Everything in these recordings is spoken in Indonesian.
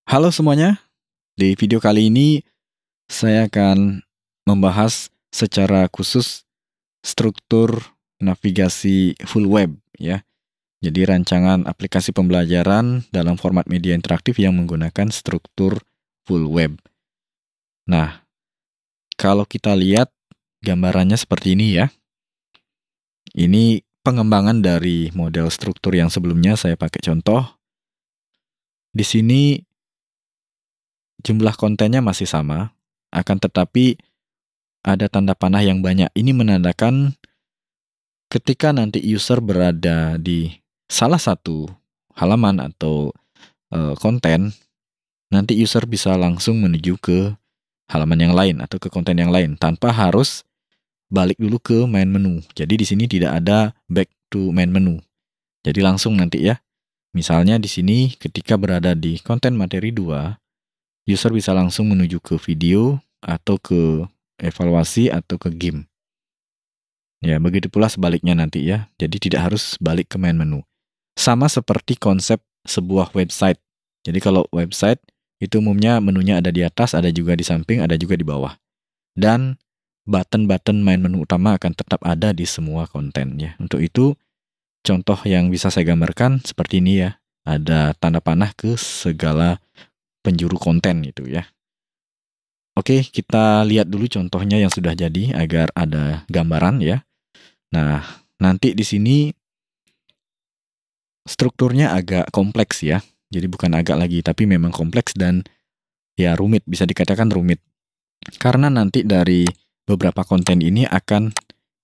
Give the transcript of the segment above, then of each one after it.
Halo semuanya, di video kali ini saya akan membahas secara khusus struktur navigasi full web ya. Jadi rancangan aplikasi pembelajaran dalam format media interaktif yang menggunakan struktur full web. Nah, kalau kita lihat gambarannya seperti ini ya. Ini pengembangan dari model struktur yang sebelumnya saya pakai contoh. Di sini jumlah kontennya masih sama, akan tetapi ada tanda panah yang banyak. Ini menandakan ketika nanti user berada di salah satu halaman atau konten, nanti user bisa langsung menuju ke halaman yang lain atau ke konten yang lain tanpa harus balik dulu ke main menu. Jadi di sini tidak ada back to main menu. Jadi langsung nanti ya. Misalnya di sini ketika berada di konten materi 2, user bisa langsung menuju ke video atau ke evaluasi atau ke game. Ya, begitu pula sebaliknya nanti ya. Jadi tidak harus balik ke main menu. Sama seperti konsep sebuah website. Jadi kalau website itu umumnya menunya ada di atas, ada juga di samping, ada juga di bawah. Dan button-button main menu utama akan tetap ada di semua konten ya. Untuk itu contoh yang bisa saya gambarkan seperti ini ya. Ada tanda panah ke segala penjuru konten itu ya. Oke, kita lihat dulu contohnya yang sudah jadi agar ada gambaran ya. Nah, nanti di sini strukturnya agak kompleks ya. Jadi bukan agak lagi, tapi memang kompleks dan ya rumit, bisa dikatakan rumit. Karena nanti dari beberapa konten ini akan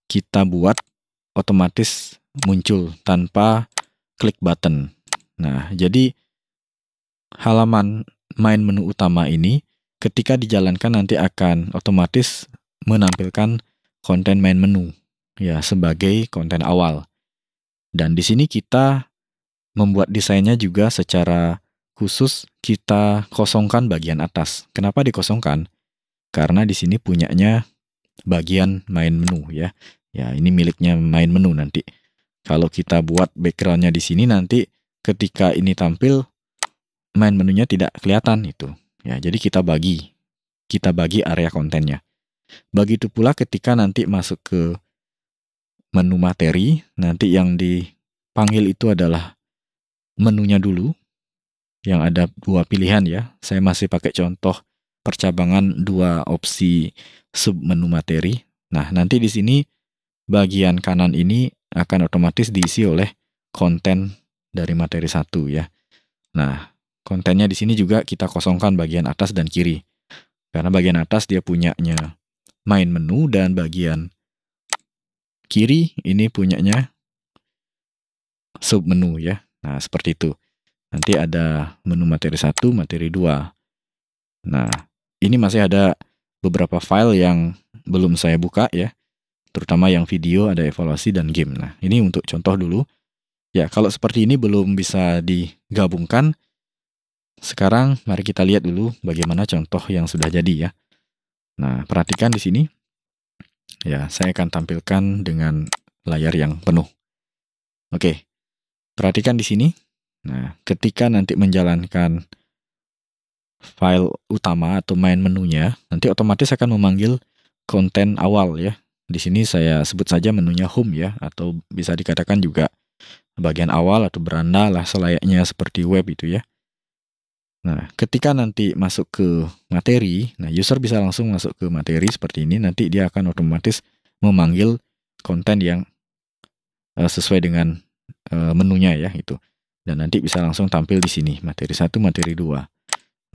kita buat otomatis muncul tanpa klik button. Nah, jadi halaman main menu utama ini ketika dijalankan nanti akan otomatis menampilkan konten main menu ya sebagai konten awal. Dan di sini kita membuat desainnya juga secara khusus kita kosongkan bagian atas. Kenapa dikosongkan? Karena di sini punyanya bagian main menu ya. Ya, ini miliknya main menu nanti. Kalau kita buat backgroundnya di sini nanti ketika ini tampil main menunya tidak kelihatan itu. Ya, jadi kita bagi area kontennya. Begitu pula ketika nanti masuk ke menu materi, nanti yang dipanggil itu adalah menunya dulu, yang ada dua pilihan ya. Saya masih pakai contoh percabangan dua opsi sub menu materi. Nah, nanti di sini bagian kanan ini akan otomatis diisi oleh konten dari materi 1 ya. Nah, kontennya di sini juga kita kosongkan bagian atas dan kiri. Karena bagian atas dia punyanya main menu dan bagian kiri ini punyanya sub menu ya. Nah, seperti itu. Nanti ada menu materi 1, materi 2. Nah, ini masih ada beberapa file yang belum saya buka ya. Terutama yang video, ada evaluasi dan game. Nah, ini untuk contoh dulu. Ya, kalau seperti ini belum bisa digabungkan, sekarang mari kita lihat dulu bagaimana contoh yang sudah jadi ya. Nah, perhatikan di sini. Ya, saya akan tampilkan dengan layar yang penuh. Oke, perhatikan di sini. Nah, ketika nanti menjalankan file utama atau main menunya, nanti otomatis akan memanggil konten awal ya. Di sini saya sebut saja menunya home ya, atau bisa dikatakan juga bagian awal atau beranda lah selayaknya seperti web itu ya. Nah, ketika nanti masuk ke materi, nah user bisa langsung masuk ke materi seperti ini, nanti dia akan otomatis memanggil konten yang sesuai dengan menunya ya itu. Dan nanti bisa langsung tampil di sini, materi 1, materi 2.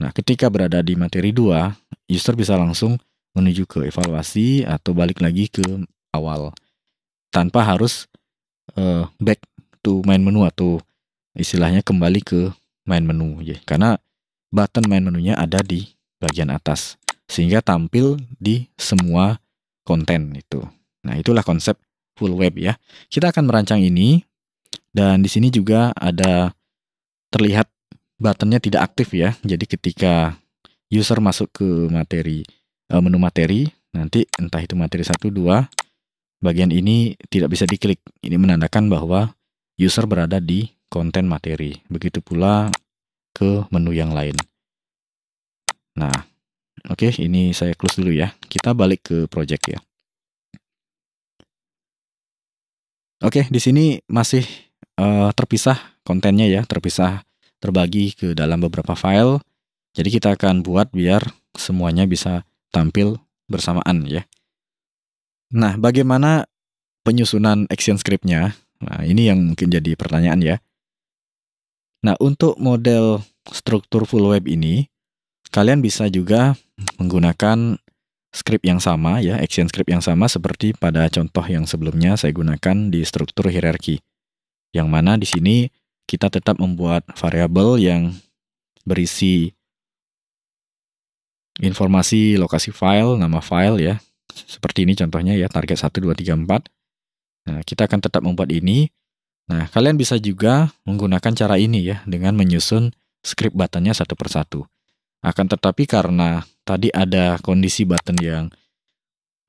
Nah, ketika berada di materi 2, user bisa langsung menuju ke evaluasi atau balik lagi ke awal. Tanpa harus back to main menu atau istilahnya kembali ke main menu ya. Karena button main menunya ada di bagian atas sehingga tampil di semua konten itu. Nah, itulah konsep full web ya. Kita akan merancang ini dan di sini juga ada terlihat buttonnya tidak aktif ya. Jadi ketika user masuk ke materi menu materi, nanti entah itu materi 1, 2, bagian ini tidak bisa diklik. Ini menandakan bahwa user berada di konten materi. Begitu pula ke menu yang lain. Nah, oke, ini saya close dulu ya. Kita balik ke project ya. Oke, di sini masih terpisah kontennya ya, terbagi ke dalam beberapa file. Jadi kita akan buat biar semuanya bisa tampil bersamaan ya. Nah, bagaimana penyusunan action script-nya? Nah, ini yang mungkin jadi pertanyaan ya. Nah, untuk model struktur full web ini, kalian bisa juga menggunakan script yang sama ya, action script yang sama seperti pada contoh yang sebelumnya saya gunakan di struktur hierarki. Yang mana di sini kita tetap membuat variabel yang berisi informasi lokasi file, nama file ya. Seperti ini contohnya ya, target 1, 2, 3, 4. Nah, kita akan tetap membuat ini. Nah, kalian bisa juga menggunakan cara ini ya, dengan menyusun script buttonnya satu persatu. Akan tetapi karena tadi ada kondisi button yang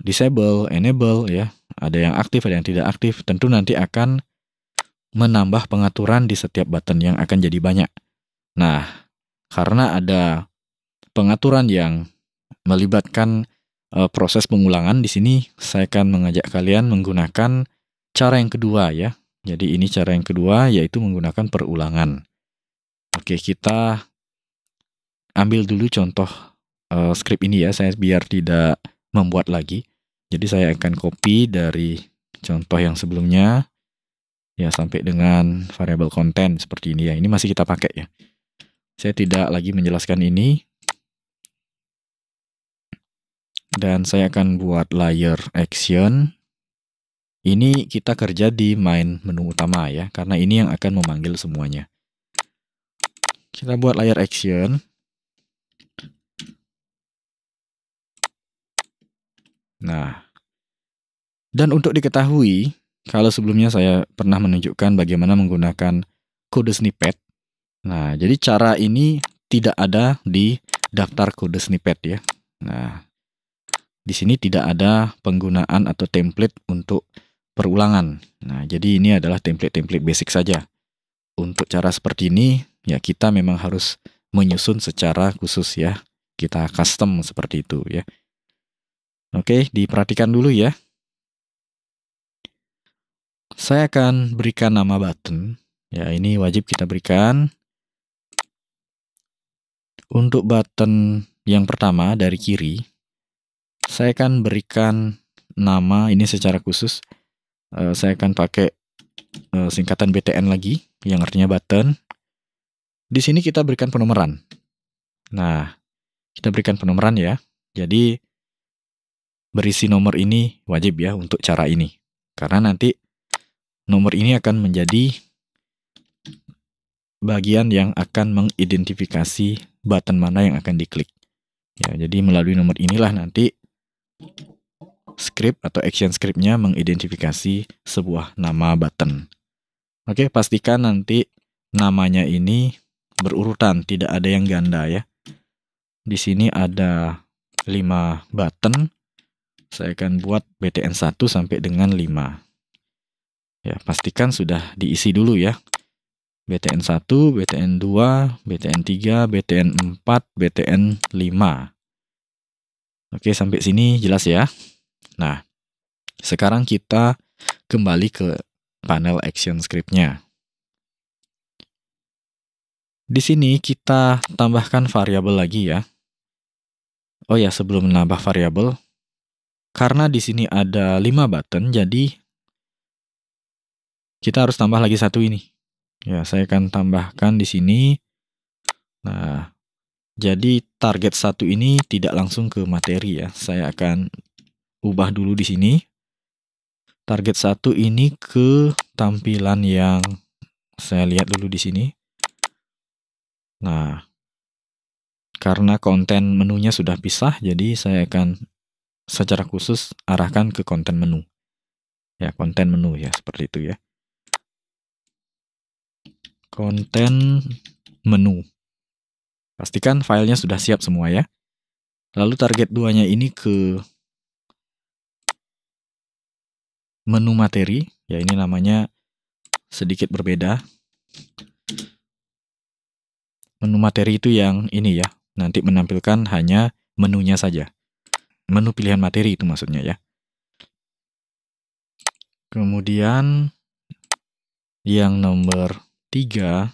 disable, enable ya, ada yang aktif, ada yang tidak aktif, tentu nanti akan menambah pengaturan di setiap button yang akan jadi banyak. Nah, karena ada pengaturan yang melibatkan proses pengulangan di sini, saya akan mengajak kalian menggunakan cara yang kedua ya. Jadi ini cara yang kedua, yaitu menggunakan perulangan. Oke, kita ambil dulu contoh script ini ya, saya biar tidak membuat lagi. Jadi saya akan copy dari contoh yang sebelumnya ya sampai dengan variabel konten seperti ini ya. Ini masih kita pakai ya. Saya tidak lagi menjelaskan ini. Dan saya akan buat layer action. Ini kita kerja di main menu utama ya, karena ini yang akan memanggil semuanya. Kita buat layer action. Nah, dan untuk diketahui, kalau sebelumnya saya pernah menunjukkan bagaimana menggunakan kode snippet. Nah, jadi cara ini tidak ada di daftar kode snippet ya. Nah, di sini tidak ada penggunaan atau template untuk perulangan. Nah, jadi ini adalah template-template basic saja. Untuk cara seperti ini, ya kita memang harus menyusun secara khusus ya. Kita custom seperti itu ya. Oke, diperhatikan dulu ya. Saya akan berikan nama button. Ya, ini wajib kita berikan. Untuk button yang pertama dari kiri, saya akan berikan nama ini secara khusus. Saya akan pakai singkatan BTN lagi, yang artinya button. Di sini kita berikan penomoran. Nah, kita berikan penomoran ya. Jadi, berisi nomor ini wajib ya untuk cara ini. Karena nanti nomor ini akan menjadi bagian yang akan mengidentifikasi button mana yang akan diklik. Ya, jadi melalui nomor inilah nanti script atau action script-nya mengidentifikasi sebuah nama button. Oke, pastikan nanti namanya ini berurutan, tidak ada yang ganda ya. Di sini ada 5 button. Saya akan buat BTN 1 sampai dengan 5. Ya, pastikan sudah diisi dulu ya. BTN 1, BTN 2, BTN 3, BTN 4, BTN 5. Oke, sampai sini jelas ya. Nah, sekarang kita kembali ke panel action script-nya. Di sini kita tambahkan variabel lagi ya. Oh ya, sebelum menambah variabel, karena di sini ada 5 button, jadi kita harus tambah lagi satu ini. Ya, saya akan tambahkan di sini. Nah, jadi target 1 ini tidak langsung ke materi ya. Saya akan ubah dulu di sini. Target 1 ini ke tampilan yang saya lihat dulu di sini. Nah, karena konten menunya sudah pisah, jadi saya akan secara khusus arahkan ke konten menu. Ya, konten menu ya, seperti itu ya. Konten menu. Pastikan filenya sudah siap semua ya. Lalu target 2-nya ini ke menu materi. Ya, ini namanya sedikit berbeda. Menu materi itu yang ini ya, nanti menampilkan hanya menunya saja. Menu pilihan materi itu maksudnya ya. Kemudian yang nomor 3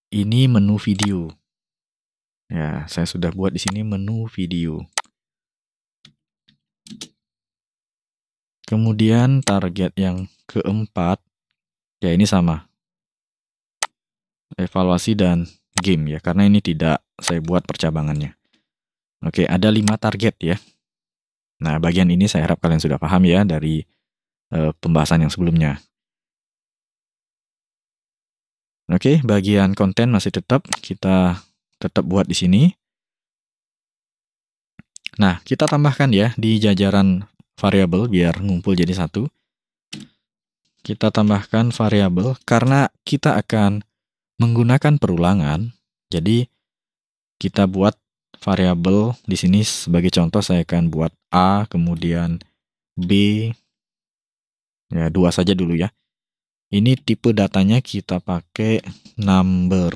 ini menu video. Ya, saya sudah buat di sini menu video. Kemudian target yang keempat, ya ini sama. Evaluasi dan game ya, karena ini tidak saya buat percabangannya. Oke, ada 5 target ya. Nah, bagian ini saya harap kalian sudah paham ya dari pembahasan yang sebelumnya. Oke, bagian konten masih kita tetap buat di sini. Nah, kita tambahkan ya di jajaran variabel biar ngumpul jadi satu. Kita tambahkan variabel karena kita akan menggunakan perulangan. Jadi kita buat variabel di sini sebagai contoh saya akan buat A, kemudian B. Ya, 2 saja dulu ya. Ini tipe datanya kita pakai number.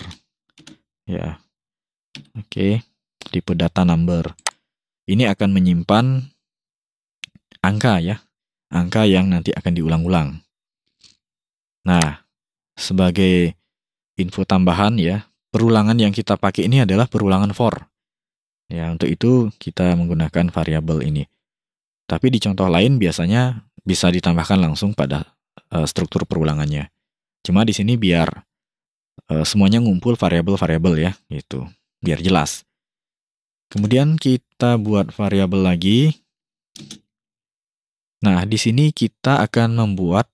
Ya. Oke, tipe data number. Ini akan menyimpan angka ya. Angka yang nanti akan diulang-ulang. Nah, sebagai info tambahan ya, perulangan yang kita pakai ini adalah perulangan for. Ya, untuk itu kita menggunakan variabel ini. Tapi di contoh lain biasanya bisa ditambahkan langsung pada struktur perulangannya. Cuma di sini biar semuanya ngumpul variabel-variabel ya, gitu. Biar jelas. Kemudian kita buat variabel lagi. Nah, di sini kita akan membuat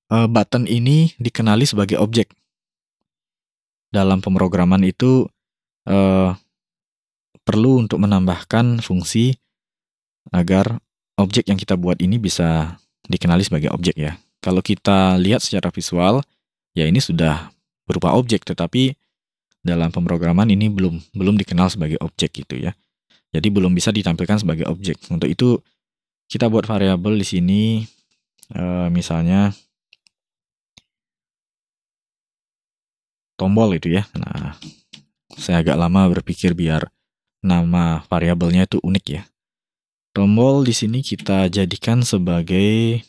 button ini dikenali sebagai objek. Dalam pemrograman itu perlu untuk menambahkan fungsi agar objek yang kita buat ini bisa dikenali sebagai objek ya. Kalau kita lihat secara visual, ya ini sudah berupa objek, tetapi dalam pemrograman ini belum dikenal sebagai objek gitu ya. Jadi belum bisa ditampilkan sebagai objek. Untuk itu kita buat variabel di sini, misalnya tombol itu ya. Nah, saya agak lama berpikir biar nama variabelnya itu unik ya. Tombol di sini kita jadikan sebagai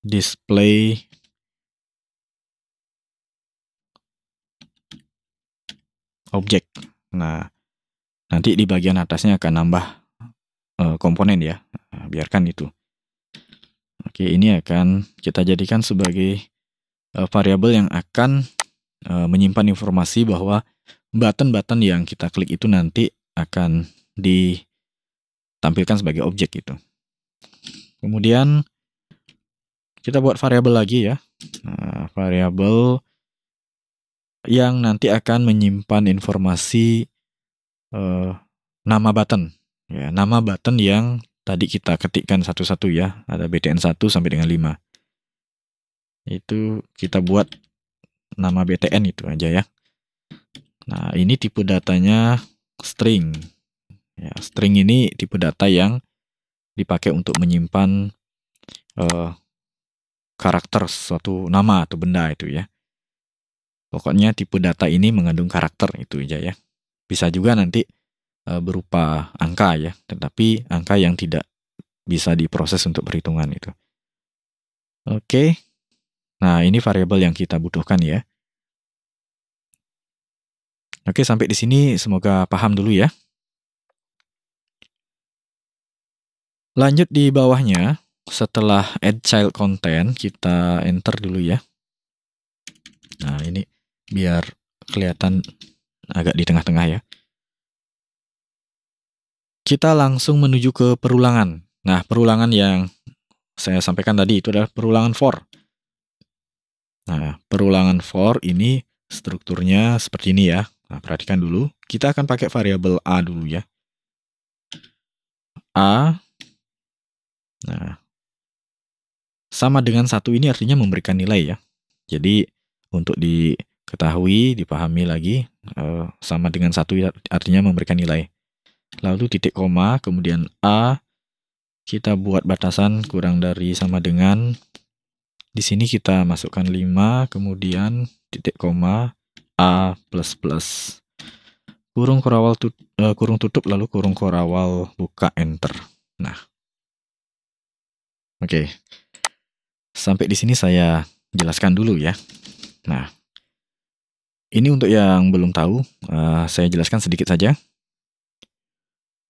display objek. Nah, nanti di bagian atasnya akan nambah komponen ya. Nah, biarkan itu. Oke, ini akan kita jadikan sebagai variabel yang akan menyimpan informasi bahwa button-button yang kita klik itu nanti akan ditampilkan sebagai objek itu. Kemudian kita buat variabel lagi ya. Nah, variabel yang nanti akan menyimpan informasi nama button. Ya, nama button yang tadi kita ketikkan satu-satu ya. Ada BTN1 sampai dengan 5. Itu kita buat nama BTN itu aja ya. Nah, ini tipe datanya string. Ya, string ini tipe data yang dipakai untuk menyimpan karakter suatu nama atau benda itu ya. Pokoknya tipe data ini mengandung karakter itu aja ya. Bisa juga nanti berupa angka ya, tetapi angka yang tidak bisa diproses untuk perhitungan itu. Oke. Nah, ini variabel yang kita butuhkan ya. Oke, sampai di sini semoga paham dulu ya. Lanjut di bawahnya, setelah add child content, kita enter dulu ya. Nah, ini biar kelihatan agak di tengah-tengah ya. Kita langsung menuju ke perulangan. Nah, perulangan yang saya sampaikan tadi itu adalah perulangan for. Nah, perulangan for ini strukturnya seperti ini ya. Nah, perhatikan dulu. Kita akan pakai variabel A dulu ya. A. Nah, sama dengan 1 ini artinya memberikan nilai ya. Jadi, untuk diketahui, dipahami lagi, sama dengan 1 artinya memberikan nilai. Lalu titik koma, kemudian A, kita buat batasan kurang dari sama dengan, di sini kita masukkan 5, kemudian titik koma, A++. Kurung tutup lalu kurung korawal buka enter. Nah, oke. Sampai di sini saya jelaskan dulu ya. Nah, ini untuk yang belum tahu, saya jelaskan sedikit saja.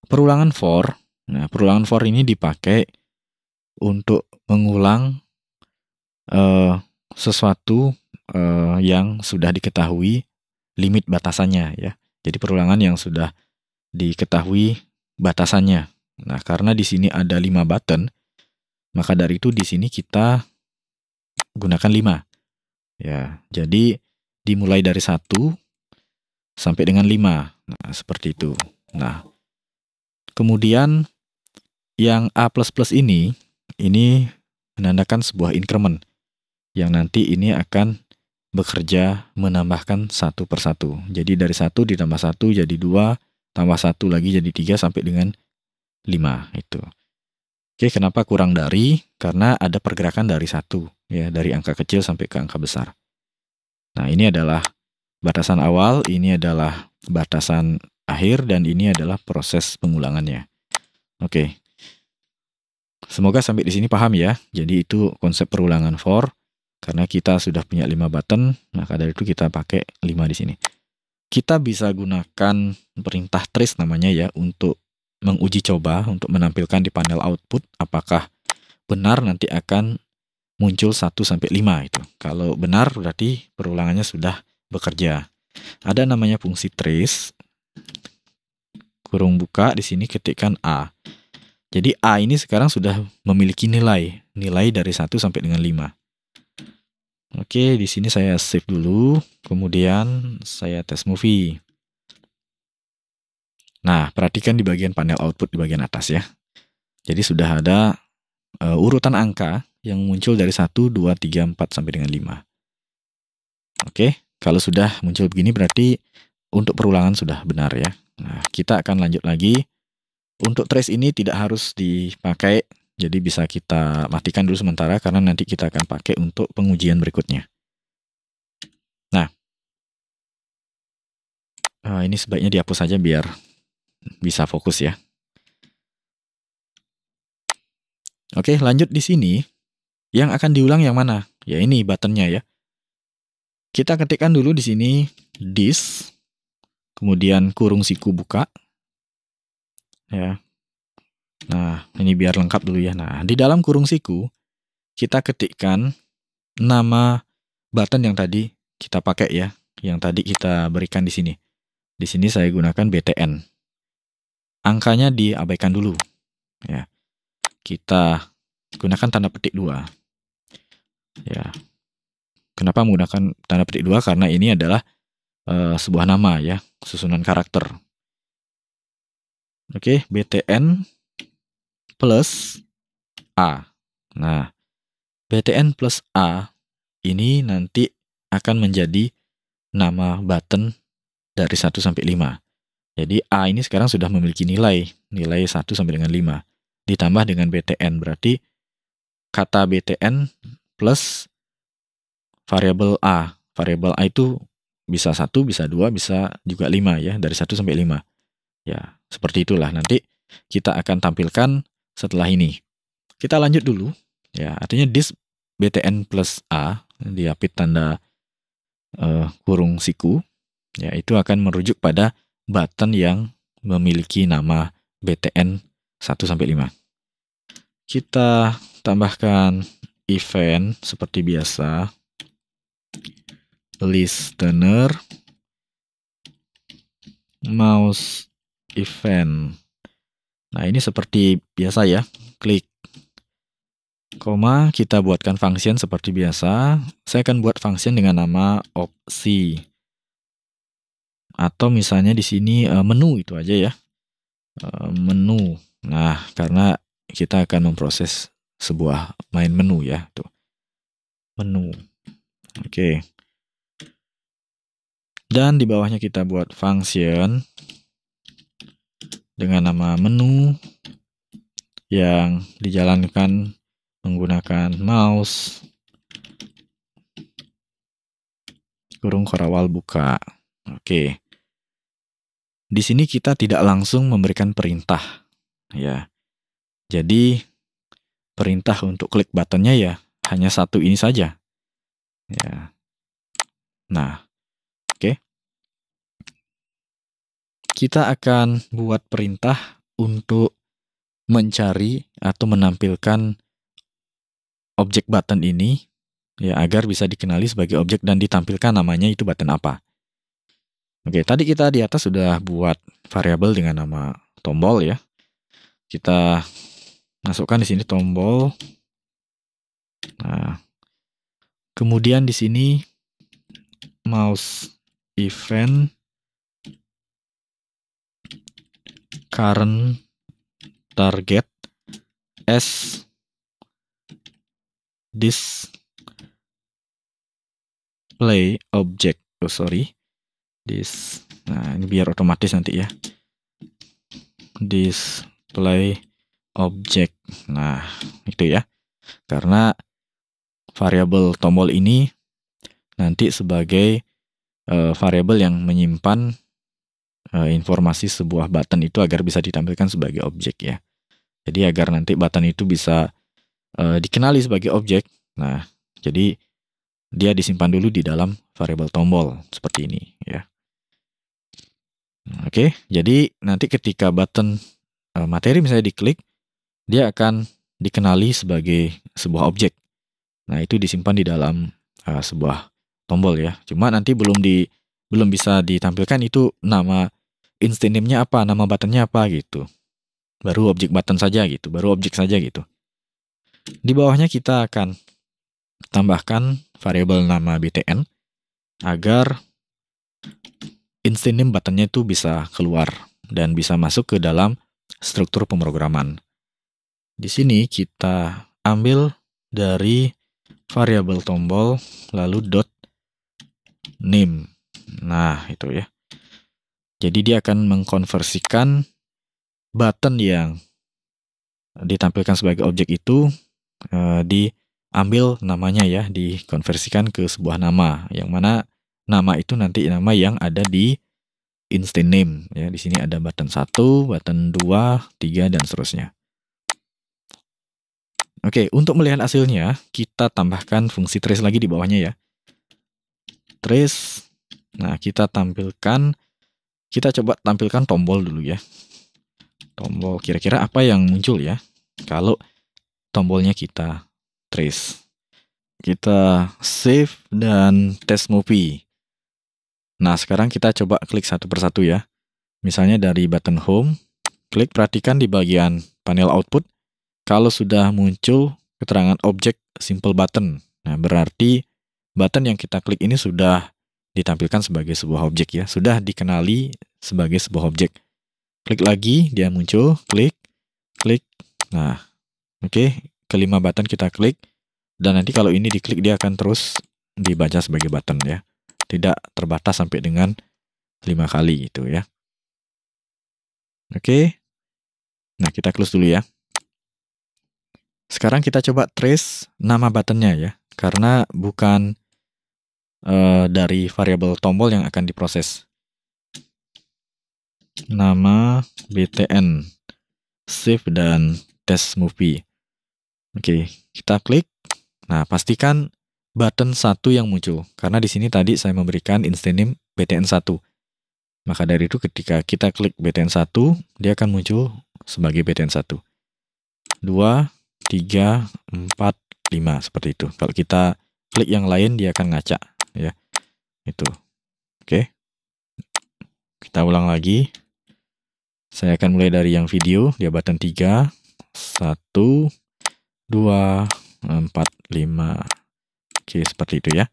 Perulangan for. Nah, perulangan for ini dipakai untuk mengulang sesuatu yang sudah diketahui limit batasannya ya. Jadi perulangan yang sudah diketahui batasannya. Nah, karena di sini ada 5 button, maka dari itu di sini kita gunakan 5. Ya, jadi dimulai dari 1 sampai dengan 5. Nah, seperti itu. Nah, kemudian yang A++ ini menandakan sebuah increment yang nanti ini akan bekerja menambahkan satu per satu. Jadi dari 1 ditambah 1 jadi 2, tambah 1 lagi jadi 3 sampai dengan 5 itu. Oke, kenapa kurang dari? Karena ada pergerakan dari 1 ya, dari angka kecil sampai ke angka besar. Nah, ini adalah batasan awal, ini adalah batasan akhir, dan ini adalah proses pengulangannya. Oke. Semoga sampai di sini paham ya. Jadi itu konsep perulangan for. Karena kita sudah punya 5 button, maka dari itu kita pakai 5 di sini. Kita bisa gunakan perintah trace namanya ya untuk menguji coba, untuk menampilkan di panel output apakah benar nanti akan muncul 1 sampai 5 itu. Kalau benar berarti perulangannya sudah bekerja. Ada namanya fungsi trace. Kurung buka di sini ketikkan A. Jadi A ini sekarang sudah memiliki nilai dari 1 sampai dengan 5. Oke, di sini saya save dulu, kemudian saya tes movie. Nah, perhatikan di bagian panel output di bagian atas ya. Jadi sudah ada urutan angka yang muncul dari 1, 2, 3, 4 sampai dengan 5. Oke, kalau sudah muncul begini berarti untuk perulangan sudah benar ya. Nah, kita akan lanjut lagi. Untuk trace ini tidak harus dipakai. Jadi bisa kita matikan dulu sementara karena nanti kita akan pakai untuk pengujian berikutnya. Nah, ini sebaiknya dihapus saja biar bisa fokus ya. Oke, lanjut di sini. Yang akan diulang yang mana? Ya ini buttonnya ya. Kita ketikkan dulu di sini this, kemudian kurung siku buka. Ya. Nah, ini biar lengkap dulu ya. Nah, di dalam kurung siku, kita ketikkan nama button yang tadi kita pakai ya. Yang tadi kita berikan di sini. Di sini saya gunakan BTN. Angkanya diabaikan dulu. Ya. Kita gunakan tanda petik 2. Ya. Kenapa menggunakan tanda petik 2? Karena ini adalah sebuah nama ya, susunan karakter. Oke, BTN plus A. Nah, BTN plus A ini nanti akan menjadi nama button dari 1 sampai 5. Jadi A ini sekarang sudah memiliki nilai 1 sampai dengan 5. Ditambah dengan BTN, berarti kata BTN plus variabel A. Variabel A itu bisa 1, bisa 2, bisa juga 5 ya, dari 1 sampai 5. Ya, seperti itulah nanti kita akan tampilkan setelah ini. Kita lanjut dulu. Ya, artinya this BTN plus A, diapit tanda kurung siku, ya itu akan merujuk pada button yang memiliki nama BTN 1 sampai 5. Kita tambahkan event seperti biasa. Listener mouse event. Nah, ini seperti biasa ya. Klik koma, kita buatkan function seperti biasa. Saya akan buat function dengan nama opsi. Atau misalnya di sini menu itu aja ya. Menu. Nah, karena kita akan memproses sebuah main menu ya, tuh. Menu. Oke. Dan di bawahnya kita buat function dengan nama menu yang dijalankan menggunakan mouse kurung korawal buka. Oke. Di sini kita tidak langsung memberikan perintah, ya. Jadi perintah untuk klik buttonnya ya hanya satu ini saja, ya. Nah, oke. Kita akan buat perintah untuk mencari atau menampilkan objek button ini, ya, agar bisa dikenali sebagai objek dan ditampilkan namanya itu button apa. Oke, tadi kita di atas sudah buat variabel dengan nama tombol, ya. Kita masukkan di sini tombol. Nah, kemudian di sini mouse event current target as display object. Nah, ini biar otomatis nanti ya. Display object. Nah, itu ya. Karena variabel tombol ini nanti sebagai variabel yang menyimpan informasi sebuah button itu agar bisa ditampilkan sebagai objek, ya. Jadi agar nanti button itu bisa dikenali sebagai objek. Nah, jadi dia disimpan dulu di dalam variabel tombol seperti ini, ya. Oke, jadi nanti ketika button materi misalnya diklik, dia akan dikenali sebagai sebuah objek. Nah, itu disimpan di dalam sebuah tombol, ya. Cuma nanti belum bisa ditampilkan itu nama instant name-nya apa, nama buttonnya apa gitu. Baru objek button saja gitu, baru objek saja gitu. Di bawahnya kita akan tambahkan variabel nama btn agar instant name buttonnya itu bisa keluar dan bisa masuk ke dalam struktur pemrograman. Di sini kita ambil dari variabel tombol lalu dot name. Nah, itu ya. Jadi dia akan mengkonversikan button yang ditampilkan sebagai objek itu diambil namanya, ya, dikonversikan ke sebuah nama, yang mana nama itu nanti nama yang ada di instant name, ya. Di sini ada button 1, button 2, 3 dan seterusnya. Oke, untuk melihat hasilnya kita tambahkan fungsi trace lagi di bawahnya, ya. Trace. Nah, kita coba tampilkan tombol dulu, ya. Tombol, kira-kira apa yang muncul, ya, kalau tombolnya kita trace. Kita save dan test movie. Nah, sekarang kita coba klik satu persatu, ya. Misalnya dari button home, klik, perhatikan di bagian panel output. Kalau sudah muncul keterangan objek simple button, nah berarti button yang kita klik ini sudah ditampilkan sebagai sebuah objek, ya. Sudah dikenali sebagai sebuah objek. Klik lagi, dia muncul, klik. Nah, oke, kelima button kita klik. Dan nanti kalau ini diklik dia akan terus dibaca sebagai button, ya. Tidak terbatas sampai dengan 5 kali gitu, ya. Oke. Nah, kita close dulu, ya. Sekarang kita coba trace nama buttonnya, ya. Karena bukan dari variabel tombol yang akan diproses. Nama btn, save dan test movie. Oke, kita klik. Nah, pastikan button 1 yang muncul. Karena di sini tadi saya memberikan instant name btn 1. Maka dari itu ketika kita klik btn 1, dia akan muncul sebagai btn 1. 2, 3, 4, 5, seperti itu. Kalau kita klik yang lain, dia akan ngaca, ya. Itu. Oke. Kita ulang lagi. Saya akan mulai dari yang video, dia button 3, 1, 2, 4, 5. Oke, seperti itu, ya.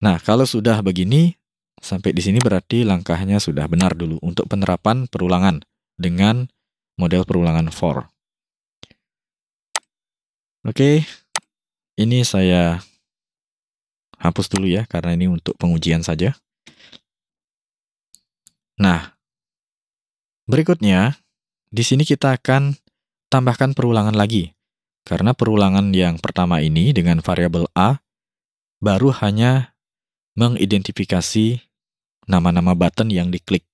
Nah, kalau sudah begini, sampai di sini berarti langkahnya sudah benar dulu untuk penerapan perulangan dengan model perulangan for. Oke, ini saya hapus dulu, ya, karena ini untuk pengujian saja. Nah, berikutnya, di sini kita akan tambahkan perulangan lagi. Karena perulangan yang pertama ini dengan variabel A baru hanya mengidentifikasi nama-nama button yang diklik.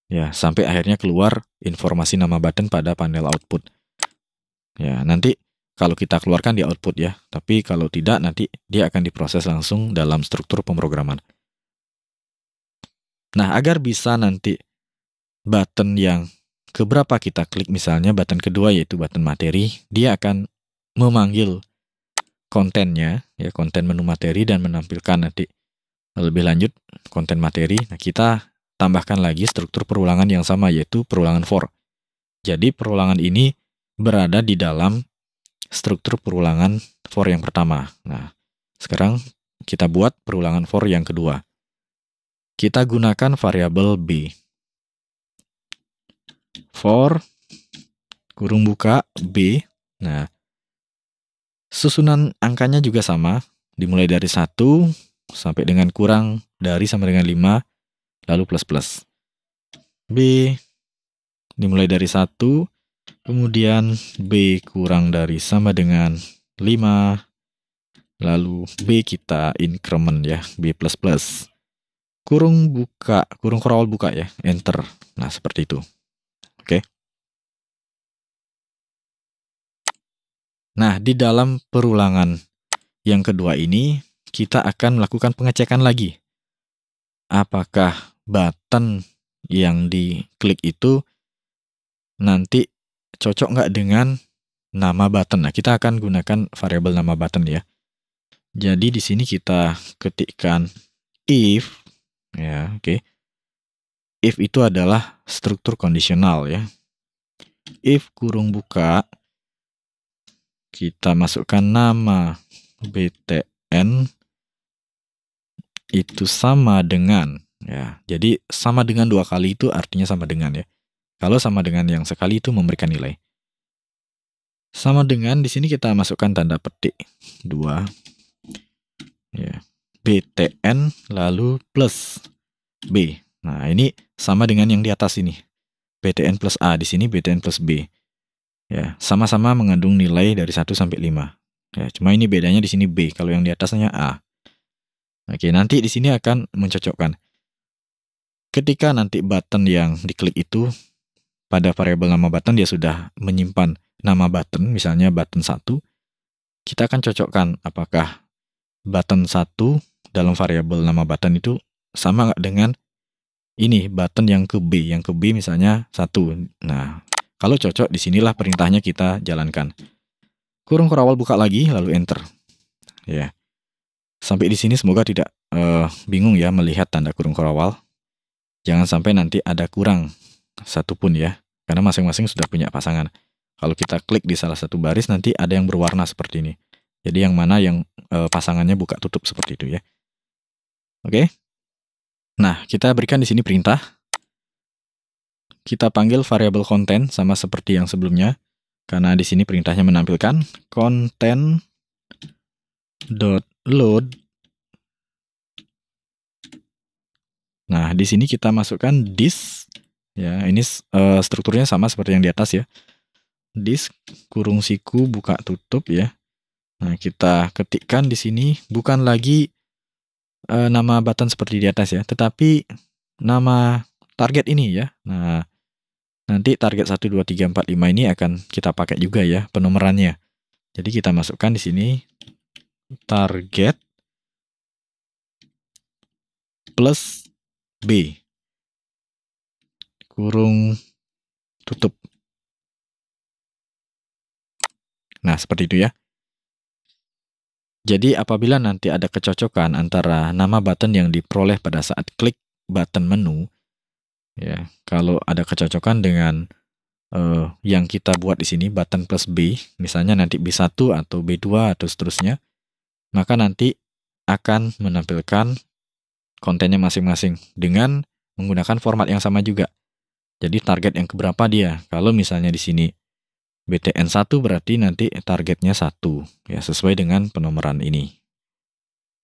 Ya, sampai akhirnya keluar informasi nama button pada panel output. Ya, nanti kalau kita keluarkan di output ya, tapi kalau tidak nanti dia akan diproses langsung dalam struktur pemrograman. Nah, agar bisa nanti button yang keberapa kita klik, misalnya button kedua yaitu button materi, dia akan memanggil kontennya, ya konten menu materi dan menampilkan nanti lebih lanjut konten materi. Nah, kita tambahkan lagi struktur perulangan yang sama yaitu perulangan for. Jadi perulangan ini berada di dalam struktur perulangan for yang pertama. Nah, sekarang kita buat perulangan for yang kedua. Kita gunakan variabel b. For kurung buka b. Nah, susunan angkanya juga sama, dimulai dari 1 sampai dengan kurang dari sama dengan 5, lalu plus. B dimulai dari 1, kemudian B kurang dari sama dengan 5, lalu B kita increment ya, B++. Kurung buka, kurung kurang buka ya, enter. Nah, seperti itu. Oke. Nah, di dalam perulangan yang kedua ini, kita akan melakukan pengecekan lagi. Apakah button yang diklik itu nanti cocok nggak dengan nama button. Nah, kita akan gunakan variabel nama button ya. Jadi di sini kita ketikkan if, ya, oke. If itu adalah struktur kondisional ya. If kurung buka, kita masukkan nama btn itu sama dengan, ya. Jadi sama dengan 2 kali itu artinya sama dengan ya. Kalau sama dengan yang sekali itu memberikan nilai. Sama dengan di sini kita masukkan tanda petik 2 ya. btn lalu plus b. Nah, ini sama dengan yang di atas ini. btn plus a, di sini btn plus b. Ya, sama-sama mengandung nilai dari 1 sampai 5. Ya, cuma ini bedanya di sini b, kalau yang di atasnya a. Oke, nanti di sini akan mencocokkan. Ketika nanti button yang diklik itu pada variabel nama button dia sudah menyimpan nama button, misalnya button 1, kita akan cocokkan apakah button 1 dalam variabel nama button itu sama nggak dengan ini button yang ke B. Yang ke B misalnya 1. Nah, kalau cocok, disinilah perintahnya kita jalankan. Kurung awal buka lagi, lalu enter. Ya. Sampai di sini semoga tidak bingung ya melihat tanda kurung awal. Jangan sampai nanti ada kurang satu pun ya, karena masing-masing sudah punya pasangan. Kalau kita klik di salah satu baris, nanti ada yang berwarna seperti ini. Jadi yang mana yang pasangannya buka tutup seperti itu ya. Oke. Nah, kita berikan di sini perintah. Kita panggil variabel konten sama seperti yang sebelumnya. Karena di sini perintahnya menampilkan content.load. Nah, di sini kita masukkan this. Ya, ini strukturnya sama seperti yang di atas ya. This kurung siku buka tutup ya. Nah, kita ketikkan di sini bukan lagi nama button seperti di atas ya, tetapi nama target ini ya. Nah, nanti target 1, 2, 3, 4, 5 ini akan kita pakai juga ya penomorannya. Jadi kita masukkan di sini target plus B kurung tutup. Nah, seperti itu ya. Jadi apabila nanti ada kecocokan antara nama button yang diperoleh pada saat klik button menu, ya, kalau ada kecocokan dengan yang kita buat di sini button plus B, misalnya nanti B1 atau B2 atau seterusnya, maka nanti akan menampilkan kontennya masing-masing dengan menggunakan format yang sama juga. Jadi target yang keberapa dia? Kalau misalnya di sini btn 1 berarti nanti targetnya 1 ya, sesuai dengan penomoran ini.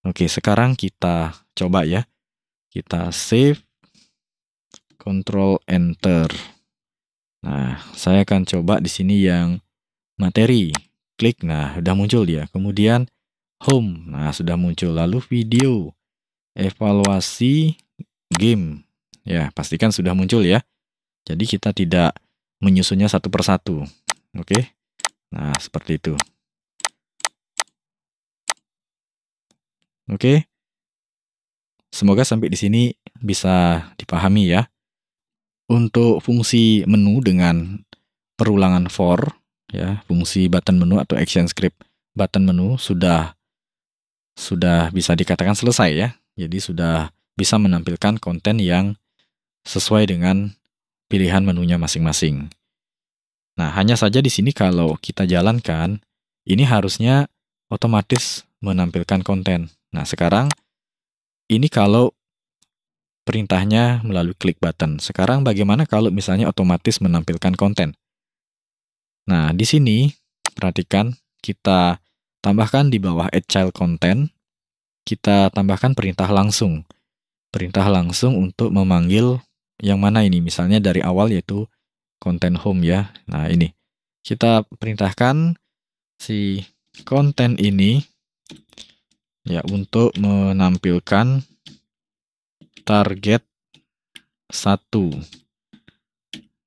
Oke, sekarang kita coba ya. Kita save, Ctrl Enter. Nah, saya akan coba di sini yang materi. Klik, nah udah muncul dia. Kemudian home. Nah, sudah muncul. Lalu video, evaluasi game. Ya, pastikan sudah muncul ya. Jadi kita tidak menyusunnya satu persatu. Oke. Nah, seperti itu. Oke. Semoga sampai di sini bisa dipahami ya. Untuk fungsi menu dengan perulangan for, ya, fungsi button menu atau action script button menu sudah bisa dikatakan selesai ya. Jadi sudah bisa menampilkan konten yang sesuai dengan pilihan menunya masing-masing. Nah, hanya saja di sini kalau kita jalankan, ini harusnya otomatis menampilkan konten. Nah, sekarang ini kalau perintahnya melalui klik button. Sekarang bagaimana kalau misalnya otomatis menampilkan konten? Nah, di sini perhatikan kita tambahkan di bawah add child content, kita tambahkan perintah langsung. Perintah langsung untuk memanggil yang mana ini? Misalnya dari awal yaitu konten home ya. Nah, ini. Kita perintahkan si konten ini ya untuk menampilkan target 1.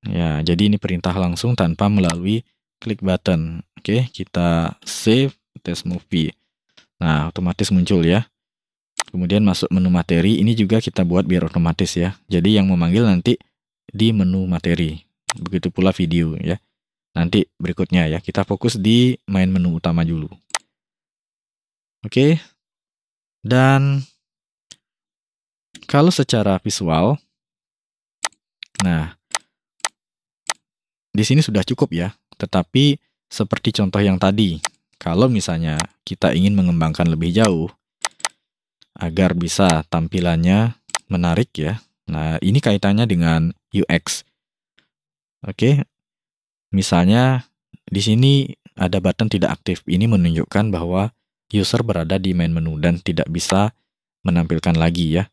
Ya, jadi ini perintah langsung tanpa melalui klik button. Oke, kita save test movie. Nah, otomatis muncul ya. Kemudian masuk menu materi, ini juga kita buat biar otomatis ya. Jadi yang memanggil nanti di menu materi. Begitu pula video ya. Nanti berikutnya ya, kita fokus di main menu utama dulu. Oke. Dan kalau secara visual, nah, di sini sudah cukup ya. Tetapi seperti contoh yang tadi, kalau misalnya kita ingin mengembangkan lebih jauh, agar bisa tampilannya menarik ya. Nah, ini kaitannya dengan UX. Oke. Misalnya di sini ada button tidak aktif. Ini menunjukkan bahwa user berada di main menu dan tidak bisa menampilkan lagi ya.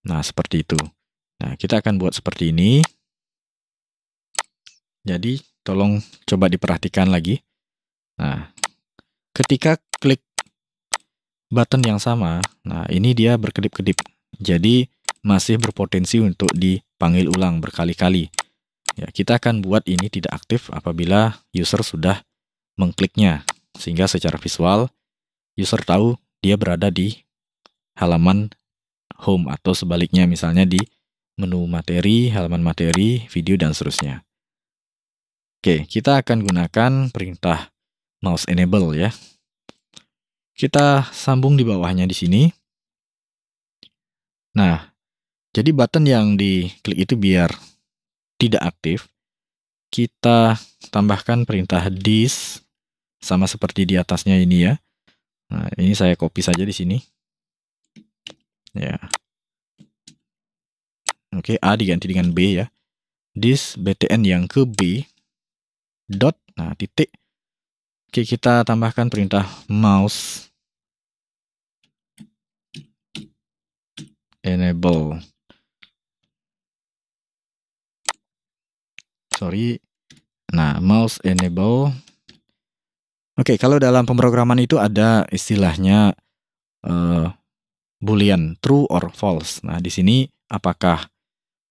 Nah, seperti itu. Nah, kita akan buat seperti ini. Jadi, tolong coba diperhatikan lagi. Nah, ketika klik button yang sama, nah ini dia berkedip-kedip. Jadi, masih berpotensi untuk dipanggil ulang berkali-kali. Ya, kita akan buat ini tidak aktif apabila user sudah mengkliknya. Sehingga secara visual, user tahu dia berada di halaman home atau sebaliknya misalnya di menu materi, halaman materi, video, dan seterusnya. Oke, kita akan gunakan perintah mouse enable ya. Kita sambung di bawahnya di sini. Nah, jadi button yang diklik itu biar tidak aktif, kita tambahkan perintah this sama seperti di atasnya ini ya. Nah, ini saya copy saja di sini. Ya. Oke, A diganti dengan B ya. This btn yang ke B dot, nah titik. Oke, kita tambahkan perintah mouse enable. Sorry. Nah, mouse enable. Oke, kalau dalam pemrograman itu ada istilahnya boolean true or false. Nah, di sini apakah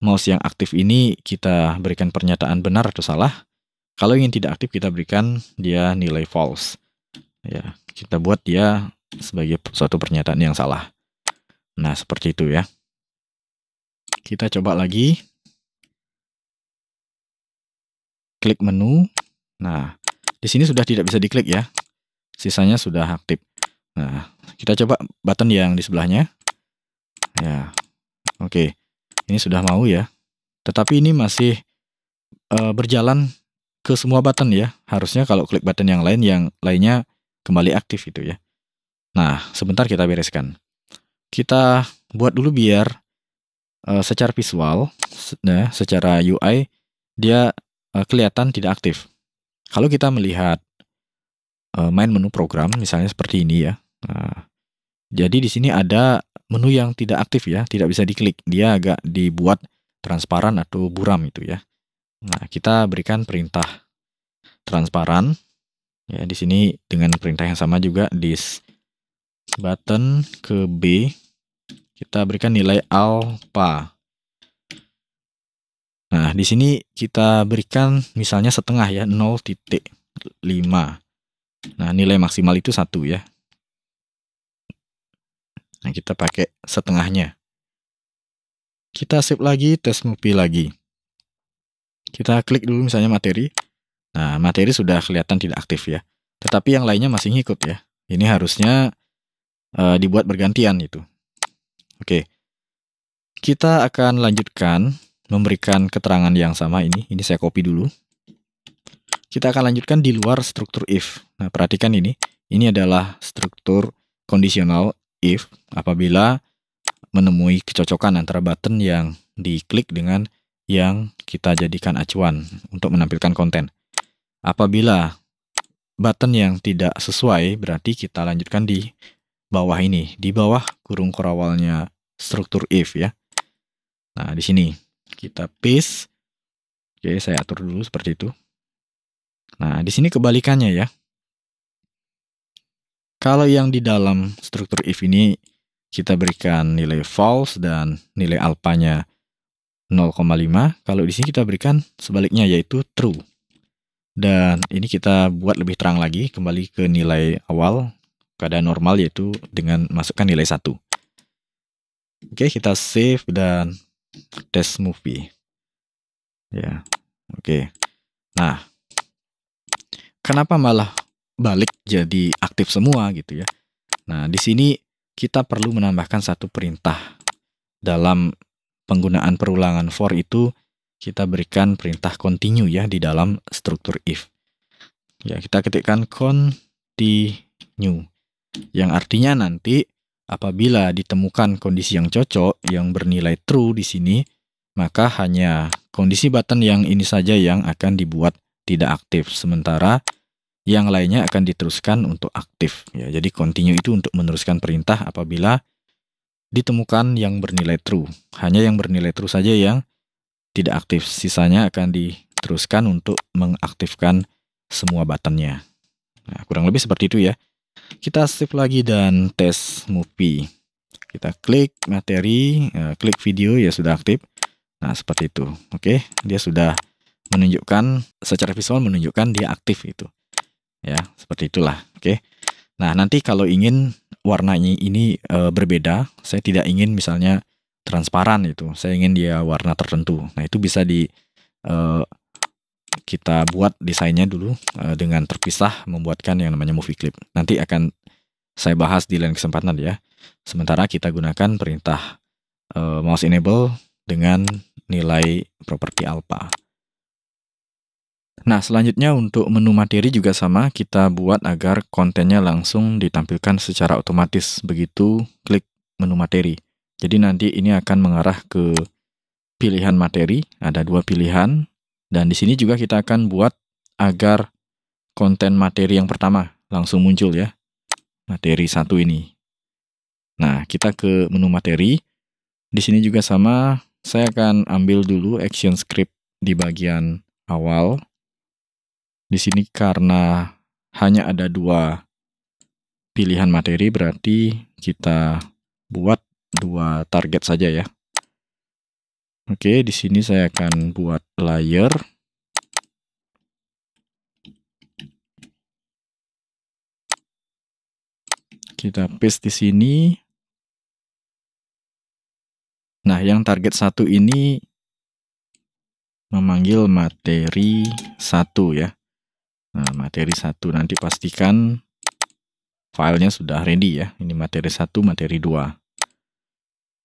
mouse yang aktif ini kita berikan pernyataan benar atau salah? Kalau ingin tidak aktif kita berikan dia nilai false. Ya, kita buat dia sebagai suatu pernyataan yang salah. Nah, seperti itu ya. Kita coba lagi. Klik menu. Nah, di sini sudah tidak bisa diklik ya. Sisanya sudah aktif. Nah, kita coba button yang di sebelahnya. Ya, oke. Ini sudah mau ya. Tetapi ini masih berjalan ke semua button ya. Harusnya kalau klik button yang lain, yang lainnya kembali aktif itu ya. Nah, sebentar kita bereskan. Kita buat dulu biar secara visual, secara UI, dia kelihatan tidak aktif. Kalau kita melihat main menu program, misalnya seperti ini ya. Nah, jadi di sini ada menu yang tidak aktif ya, tidak bisa diklik. Dia agak dibuat transparan atau buram itu ya. Nah, kita berikan perintah transparan. Ya, kita berikan perintah transparan. Nah, di sini ada menu yang tidak aktif ya, tidak bisa diklik. Dia agak dibuat transparan atau buram itu ya. Nah, kita berikan perintah transparan. Nah, di sini ada menu yang tidak aktif ya, tidak bisa diklik. Dia agak dibuat transparan atau buram itu ya. Nah, kita berikan perintah Ya, di sini dengan perintah yang sama juga, this button ke B, kita berikan nilai alpha. Nah, di sini kita berikan misalnya setengah ya, 0,5. Nah, nilai maksimal itu 1 ya. Nah, kita pakai setengahnya. Kita save lagi, test movie lagi. Kita klik dulu misalnya materi. Nah, materi sudah kelihatan tidak aktif ya. Tetapi yang lainnya masih ngikut ya. Ini harusnya dibuat bergantian itu. Oke. Kita akan lanjutkan memberikan keterangan yang sama ini. Ini saya copy dulu. Kita akan lanjutkan di luar struktur if. Nah, perhatikan ini. Ini adalah struktur kondisional if apabila menemui kecocokan antara button yang diklik dengan yang kita jadikan acuan untuk menampilkan konten. Apabila button yang tidak sesuai, berarti kita lanjutkan di bawah ini, di bawah kurung korawalnya struktur if ya. Nah, di sini kita paste. Oke, saya atur dulu seperti itu. Nah, di sini kebalikannya ya. Kalau yang di dalam struktur if ini kita berikan nilai false dan nilai alpanya 0,5. Kalau di sini kita berikan sebaliknya yaitu true. Dan ini kita buat lebih terang lagi, kembali ke nilai awal, keadaan normal yaitu dengan masukkan nilai 1. Oke, kita save dan test movie. Ya, oke. Nah, kenapa malah balik jadi aktif semua gitu ya? Nah, di sini kita perlu menambahkan satu perintah. Dalam penggunaan perulangan for itu kita berikan perintah continue ya di dalam struktur if. Ya, kita ketikkan continue yang artinya nanti apabila ditemukan kondisi yang cocok yang bernilai true di sini, maka hanya kondisi button yang ini saja yang akan dibuat tidak aktif, sementara yang lainnya akan diteruskan untuk aktif. Ya, jadi continue itu untuk meneruskan perintah apabila ditemukan yang bernilai true. Hanya yang bernilai true saja yang tidak aktif. Sisanya akan diteruskan untuk mengaktifkan semua buttonnya. Nah, kurang lebih seperti itu ya. Kita save lagi dan tes movie. Kita klik materi, klik video ya sudah aktif. Nah, seperti itu. Oke, dia sudah menunjukkan secara visual menunjukkan dia aktif itu. Ya, seperti itulah. Oke. Nah, nanti kalau ingin warnanya ini berbeda, saya tidak ingin misalnya transparan itu. Saya ingin dia warna tertentu. Nah, itu bisa kita buat desainnya dulu dengan terpisah, membuatkan yang namanya movie clip. Nanti akan saya bahas di lain kesempatan ya. Sementara kita gunakan perintah mouse enable dengan nilai properti alpha. Nah, selanjutnya untuk menu materi juga sama, kita buat agar kontennya langsung ditampilkan secara otomatis begitu klik menu materi. Jadi nanti ini akan mengarah ke pilihan materi, ada 2 pilihan, dan di sini juga kita akan buat agar konten materi yang pertama langsung muncul ya, materi 1 ini. Nah, kita ke menu materi, di sini juga sama, saya akan ambil dulu action script di bagian awal. Di sini karena hanya ada 2 pilihan materi, berarti kita buat 2 target saja ya. Oke, di sini saya akan buat layer. Kita paste di sini. Nah, yang target 1 ini memanggil materi 1 ya. Nah, materi 1 nanti pastikan filenya sudah ready ya. Ini materi 1, materi 2.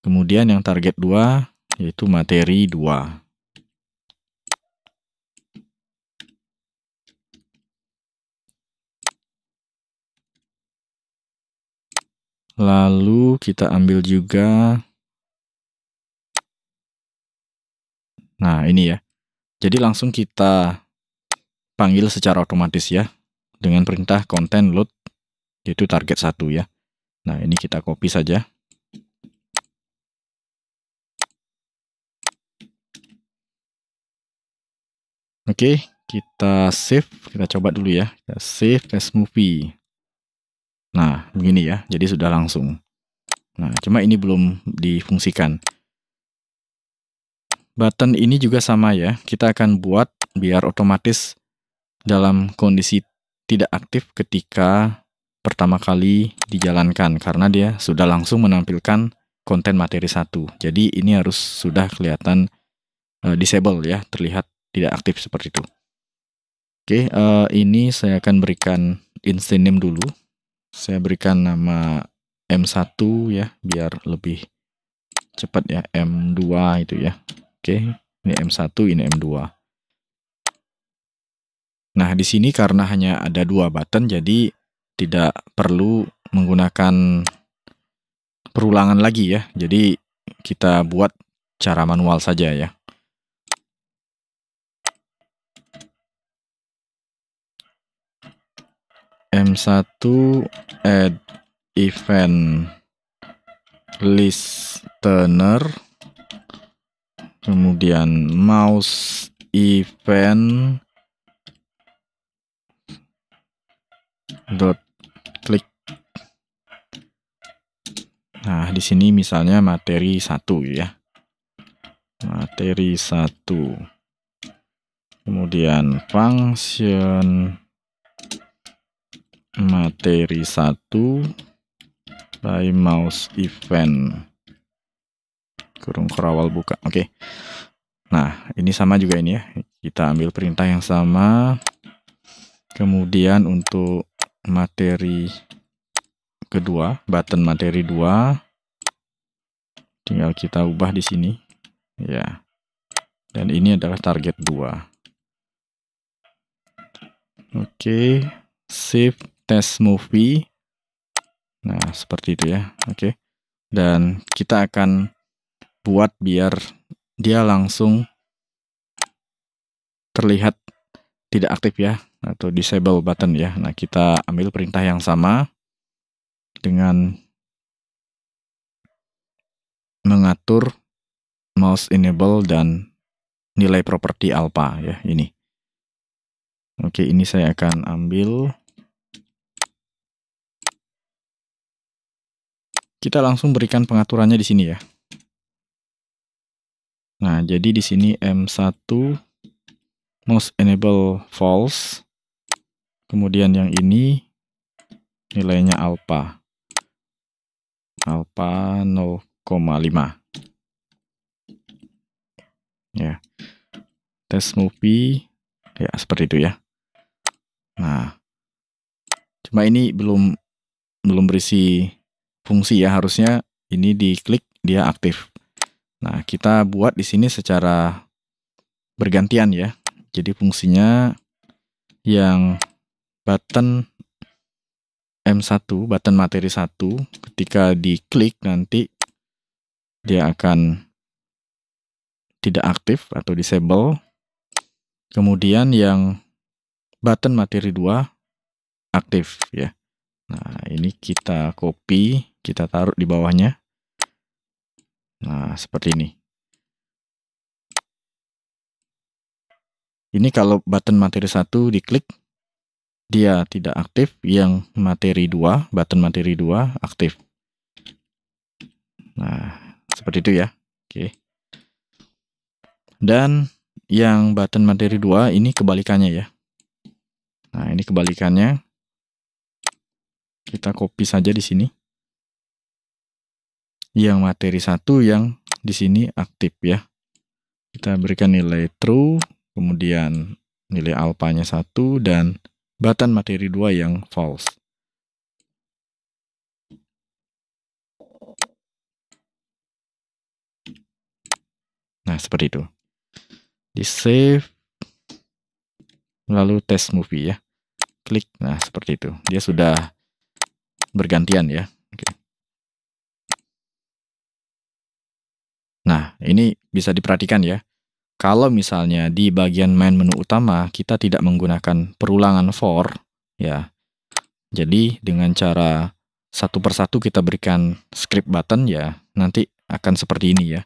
Kemudian yang target 2 yaitu materi 2. Lalu kita ambil juga. Nah, ini ya. Jadi langsung kita panggil secara otomatis ya. Dengan perintah content load, yaitu target 1 ya. Nah, ini kita copy saja. Oke, Kita save, kita coba dulu ya. Kita save test movie. Nah, begini ya. Jadi sudah langsung. Nah, cuma ini belum difungsikan. Button ini juga sama ya. Kita akan buat biar otomatis dalam kondisi tidak aktif ketika pertama kali dijalankan, karena dia sudah langsung menampilkan konten materi 1. Jadi ini harus sudah kelihatan disable ya, terlihat tidak aktif seperti itu. Oke, ini saya akan berikan instance name dulu. Saya berikan nama M1 ya, biar lebih cepat ya, M2 itu ya. Oke, ini M1, ini M2. Nah, di sini karena hanya ada 2 button, jadi tidak perlu menggunakan perulangan lagi ya. Jadi kita buat cara manual saja ya. M1 add event listener, kemudian mouse event dot click. Nah, di sini misalnya materi 1 ya. Materi 1. Kemudian function materi 1 by mouse event kurung kerawal buka. Oke. Nah, ini sama juga ini ya. Kita ambil perintah yang sama. Kemudian untuk materi kedua, button materi 2, tinggal kita ubah di sini ya. Dan ini adalah target 2. Oke, save test movie. Nah, seperti itu ya. Oke. Dan kita akan buat biar dia langsung terlihat tidak aktif ya, atau disable button ya. Nah, kita ambil perintah yang sama dengan mengatur mouse enable dan nilai properti alpha ya, ini. Oke, ini saya akan ambil. Kita langsung berikan pengaturannya di sini ya. Nah, jadi di sini M1 mouse enable false. Kemudian yang ini nilainya alpha. Alpha 0,5. Ya. Test movie ya seperti itu ya. Nah, cuma ini belum berisi fungsi ya, harusnya ini diklik dia aktif. Nah, kita buat di sini secara bergantian ya. Jadi fungsinya yang button M1, button materi 1, ketika diklik nanti dia akan tidak aktif atau disable. Kemudian yang button materi 2 aktif ya. Nah, ini kita copy, kita taruh di bawahnya. Nah, seperti ini. Ini kalau button materi 1 diklik, dia tidak aktif. Yang materi 2, button materi 2 aktif. Nah, seperti itu ya. Oke. Dan yang button materi 2 ini kebalikannya ya. Nah, ini kebalikannya. Kita copy saja di sini. Yang materi 1 yang di sini aktif ya. Kita berikan nilai true, kemudian nilai alpha-nya 1, dan button materi 2 yang false. Nah, seperti itu. Di save, lalu test movie ya. Klik, nah seperti itu. Dia sudah bergantian ya. Oke. Nah, ini bisa diperhatikan ya. Kalau misalnya di bagian main menu utama kita tidak menggunakan perulangan for ya. Jadi dengan cara satu persatu kita berikan script button ya, nanti akan seperti ini ya.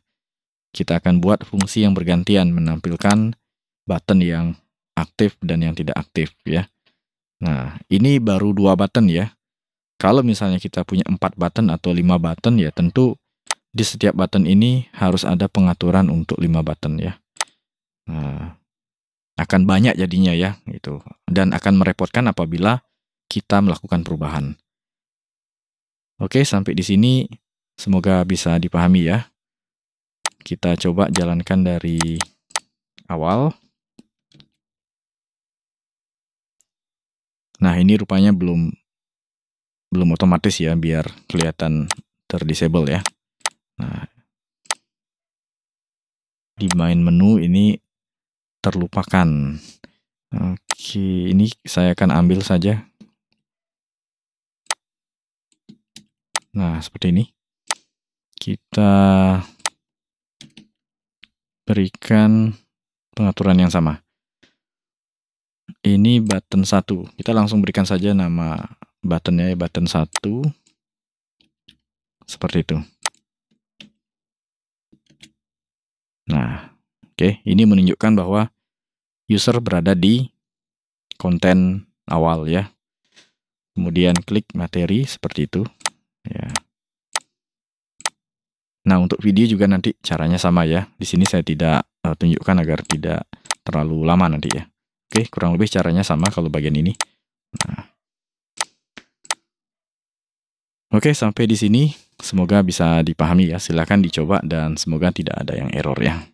Kita akan buat fungsi yang bergantian menampilkan button yang aktif dan yang tidak aktif ya. Nah, ini baru 2 button ya. Kalau misalnya kita punya 4 button atau 5 button ya tentu di setiap button ini harus ada pengaturan untuk 5 button ya. Nah, akan banyak jadinya ya gitu. Dan akan merepotkan apabila kita melakukan perubahan. Oke, sampai di sini semoga bisa dipahami ya. Kita coba jalankan dari awal. Nah, ini rupanya belum otomatis ya biar kelihatan terdisable ya. Nah, di main menu ini terlupakan. Oke, ini saya akan ambil saja. Nah, seperti ini. Kita berikan pengaturan yang sama. Ini button 1. Kita langsung berikan saja nama buttonnya ya, button 1. Seperti itu. Nah, oke, ini menunjukkan bahwa user berada di konten awal ya. Kemudian klik materi seperti itu ya. Nah, untuk video juga nanti caranya sama ya. Di sini saya tidak tunjukkan agar tidak terlalu lama nanti ya. Oke, kurang lebih caranya sama kalau bagian ini. Nah. Oke, sampai di sini semoga bisa dipahami ya. Silakan dicoba dan semoga tidak ada yang error ya.